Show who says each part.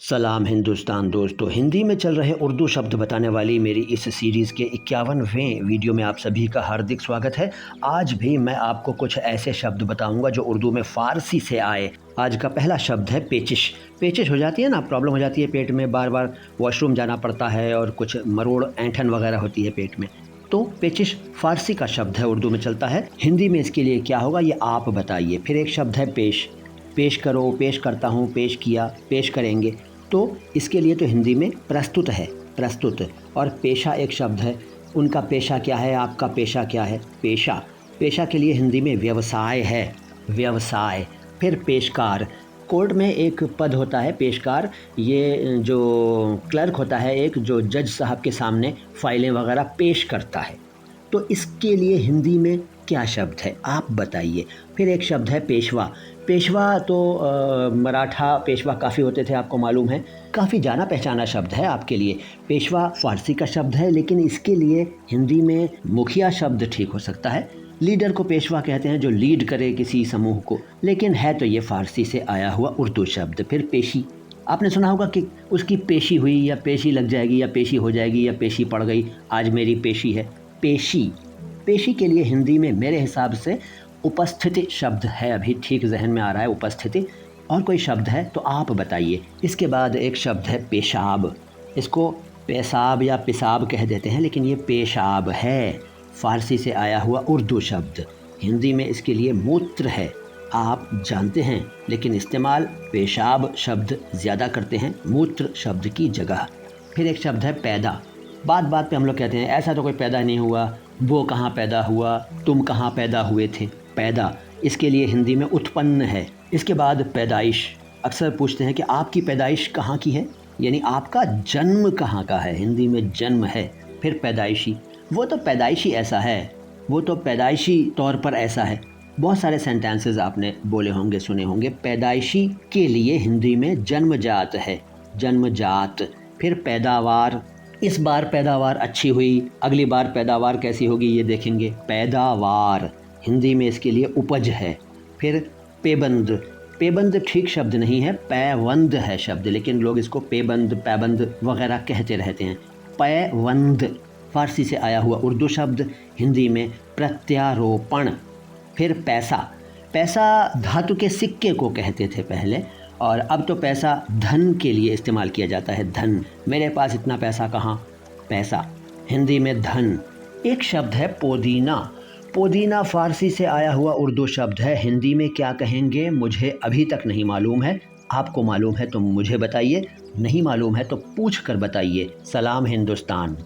Speaker 1: सलाम हिंदुस्तान दोस्तों। हिंदी में चल रहे उर्दू शब्द बताने वाली मेरी इस सीरीज़ के 51वें वीडियो में आप सभी का हार्दिक स्वागत है। आज भी मैं आपको कुछ ऐसे शब्द बताऊंगा जो उर्दू में फ़ारसी से आए। आज का पहला शब्द है पेचिश। पेचिश हो जाती है ना, प्रॉब्लम हो जाती है पेट में, बार बार वॉशरूम जाना पड़ता है और कुछ मरोड़ ऐंठन वगैरह होती है पेट में, तो पेचिश फ़ारसी का शब्द है, उर्दू में चलता है। हिंदी में इसके लिए क्या होगा ये आप बताइए। फिर एक शब्द है पेश। पेश करो, पेश करता हूँ, पेश किया, पेश करेंगे, तो इसके लिए तो हिंदी में प्रस्तुत है, प्रस्तुत। और पेशा एक शब्द है, उनका पेशा क्या है, आपका पेशा क्या है, पेशा। पेशा के लिए हिंदी में व्यवसाय है, व्यवसाय। फिर पेशकार, कोर्ट में एक पद होता है पेशकार, ये जो क्लर्क होता है एक, जो जज साहब के सामने फाइलें वगैरह पेश करता है, तो इसके लिए हिंदी में क्या शब्द है आप बताइए। फिर एक शब्द है पेशवा। पेशवा तो मराठा पेशवा काफ़ी होते थे, आपको मालूम है, काफ़ी जाना पहचाना शब्द है आपके लिए। पेशवा फ़ारसी का शब्द है, लेकिन इसके लिए हिंदी में मुखिया शब्द ठीक हो सकता है। लीडर को पेशवा कहते हैं, जो लीड करे किसी समूह को, लेकिन है तो ये फ़ारसी से आया हुआ उर्दू शब्द। फिर पेशी, आपने सुना होगा कि उसकी पेशी हुई, या पेशी लग जाएगी, या पेशी हो जाएगी, या पेशी पड़ गई, आज मेरी पेशी है। पेशी, पेशी के लिए हिंदी में मेरे हिसाब से उपस्थिति शब्द है, अभी ठीक जहन में आ रहा है उपस्थिति। और कोई शब्द है तो आप बताइए। इसके बाद एक शब्द है पेशाब। इसको पेशाब या पिसाब कह देते हैं, लेकिन ये पेशाब है, फ़ारसी से आया हुआ उर्दू शब्द। हिंदी में इसके लिए मूत्र है, आप जानते हैं, लेकिन इस्तेमाल पेशाब शब्द ज़्यादा करते हैं मूत्र शब्द की जगह। फिर एक शब्द है पैदा। बात बात पे हम लोग कहते हैं ऐसा तो कोई पैदा नहीं हुआ, वो कहाँ पैदा हुआ, तुम कहाँ पैदा हुए थे। पैदा, इसके लिए हिंदी में उत्पन्न है। इसके बाद पैदाइश। अक्सर पूछते हैं कि आपकी पैदाइश कहाँ की है, यानी आपका जन्म कहाँ का है, हिंदी में जन्म है। फिर पैदाइशी, वो तो पैदाइशी ऐसा है, वो तो पैदाइशी तौर पर ऐसा है। बहुत सारे सेंटेंसेस आपने बोले होंगे, सुने होंगे। पैदाइशी के लिए हिंदी में जन्मजात है, जन्मजात। फिर पैदावार, इस बार पैदावार अच्छी हुई, अगली बार पैदावार कैसी होगी ये देखेंगे। पैदावार, हिंदी में इसके लिए उपज है। फिर पेबंद। पेबंद ठीक शब्द नहीं है, पैवंद है शब्द, लेकिन लोग इसको पेबंद, पैबंद वगैरह कहते रहते हैं। पैवंद फ़ारसी से आया हुआ उर्दू शब्द, हिंदी में प्रत्यारोपण। फिर पैसा। पैसा धातु के सिक्के को कहते थे पहले, और अब तो पैसा धन के लिए इस्तेमाल किया जाता है। धन, मेरे पास इतना पैसा कहाँ, पैसा, हिंदी में धन। एक शब्द है पोदीना। पोदीना फ़ारसी से आया हुआ उर्दू शब्द है, हिंदी में क्या कहेंगे मुझे अभी तक नहीं मालूम है। आपको मालूम है तो मुझे बताइए, नहीं मालूम है तो पूछ कर बताइए। सलाम हिंदुस्तान।